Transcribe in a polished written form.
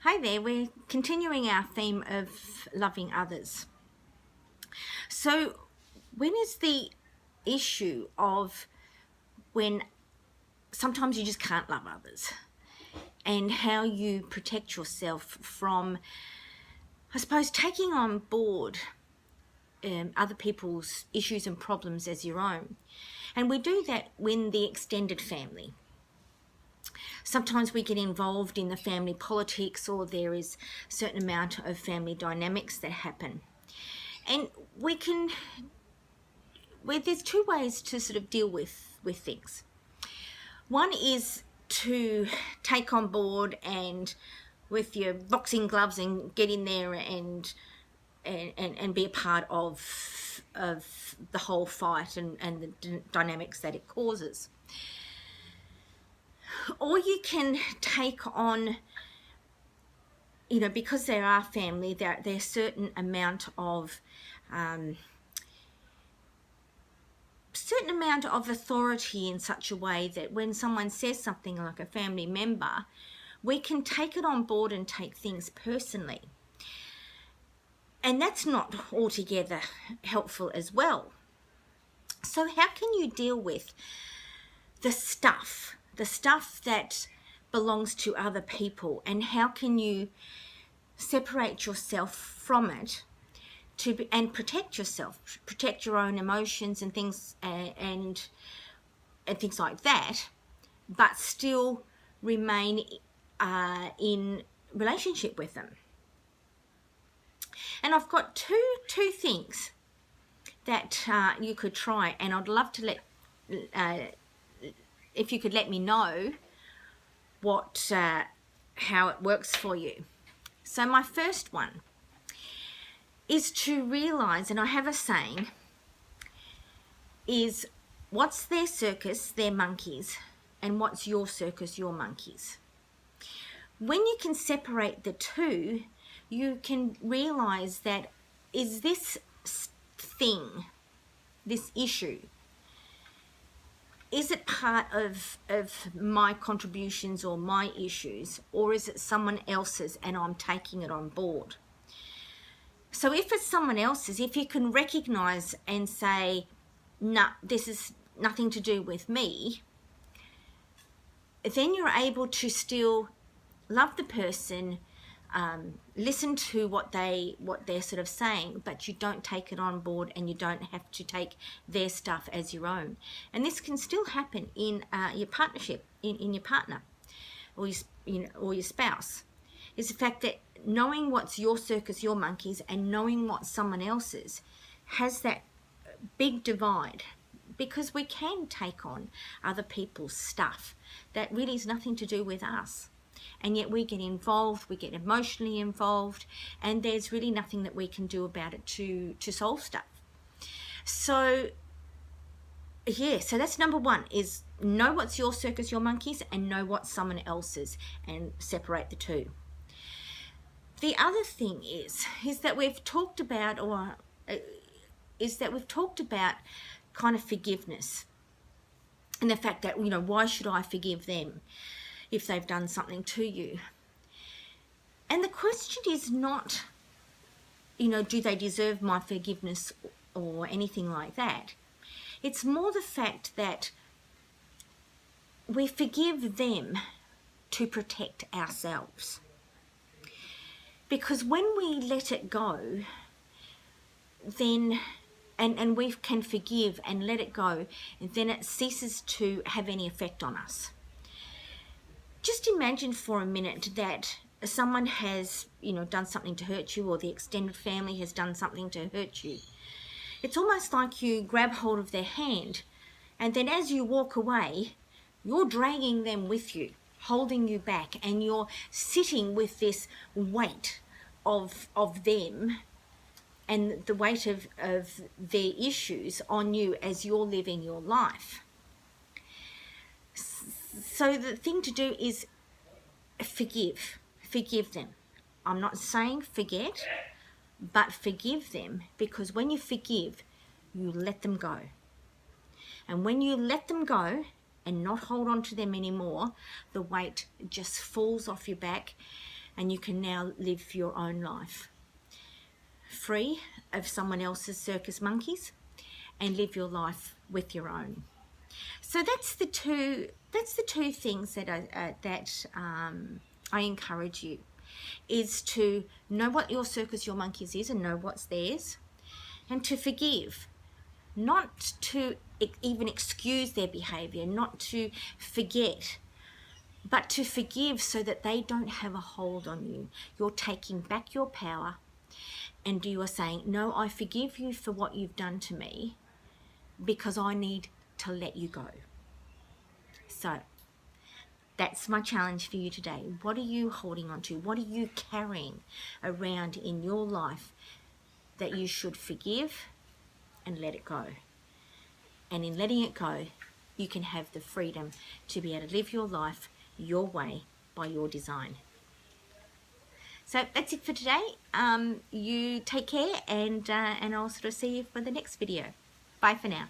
Hi there, we're continuing our theme of loving others. So, when is the issue of when sometimes you just can't love others and how you protect yourself from, I suppose, taking on board other people's issues and problems as your own? And we do that when the extended family. Sometimes we get involved in the family politics, or there is a certain amount of family dynamics that happen. And there's two ways to sort of deal with things. One is to take on board and with your boxing gloves and get in there and be a part of the whole fight and the dynamics that it causes. Or you can take on, because there are family, there's a certain amount of authority in such a way that when someone says something like a family member, we can take it on board and take things personally. And that's not altogether helpful as well. So how can you deal with the stuff that belongs to other people, and how can you separate yourself from it and protect yourself, protect your own emotions and things and things like that, but still remain in relationship with them? And I've got two things that you could try, and I'd love to if you could let me know how it works for you. So my first one is to realize, and I have a saying, is what's their circus, their monkeys, and what's your circus, your monkeys. When you can separate the two, you can realize that, is this thing, this issue, is it part of my contributions or my issues, or is it someone else's and I'm taking it on board? So if it's someone else's, if you can recognize and say, nah, this is nothing to do with me, then you're able to still love the person, listen to what they're sort of saying, but you don't take it on board and you don't have to take their stuff as your own. And this can still happen in your partnership, in your partner or your spouse. Is the fact that knowing what's your circus, your monkeys, and knowing what someone else's has that big divide, because we can take on other people's stuff that really has nothing to do with us. And yet we get involved, we get emotionally involved, and there's really nothing that we can do about it to solve stuff. So so that's number one, is know what's your circus, your monkeys, and know what's someone else's, and separate the two. The other thing is that we've talked about, kind of forgiveness, and the fact that, why should I forgive them if they've done something to you? And the question is not, do they deserve my forgiveness or anything like that. It's more the fact that we forgive them to protect ourselves. Because when we let it go, then and we can forgive and let it go, then it ceases to have any effect on us. Just imagine for a minute that someone has, done something to hurt you, or the extended family has done something to hurt you. It's almost like you grab hold of their hand, and then as you walk away, you're dragging them with you, holding you back, and you're sitting with this weight of them and the weight of their issues on you as you're living your life. So the thing to do is forgive them. I'm not saying forget, but forgive them, because when you forgive, you let them go. And when you let them go and not hold on to them anymore, the weight just falls off your back. and you can now live your own life, free of someone else's circus monkeys, and live your life with your own. So that's the two things that I encourage you, is to know what your circus, your monkeys is, and know what's theirs, and to forgive, not to even excuse their behavior, not to forget, but to forgive so that they don't have a hold on you. You're taking back your power, and you are saying, no, I forgive you for what you've done to me, because I need to let you go. So that's my challenge for you today. What are you holding on to? What are you carrying around in your life that you should forgive and let it go? And in letting it go, you can have the freedom to be able to live your life your way, by your design. So that's it for today. You take care, and I'll sort of see you for the next video. Bye for now.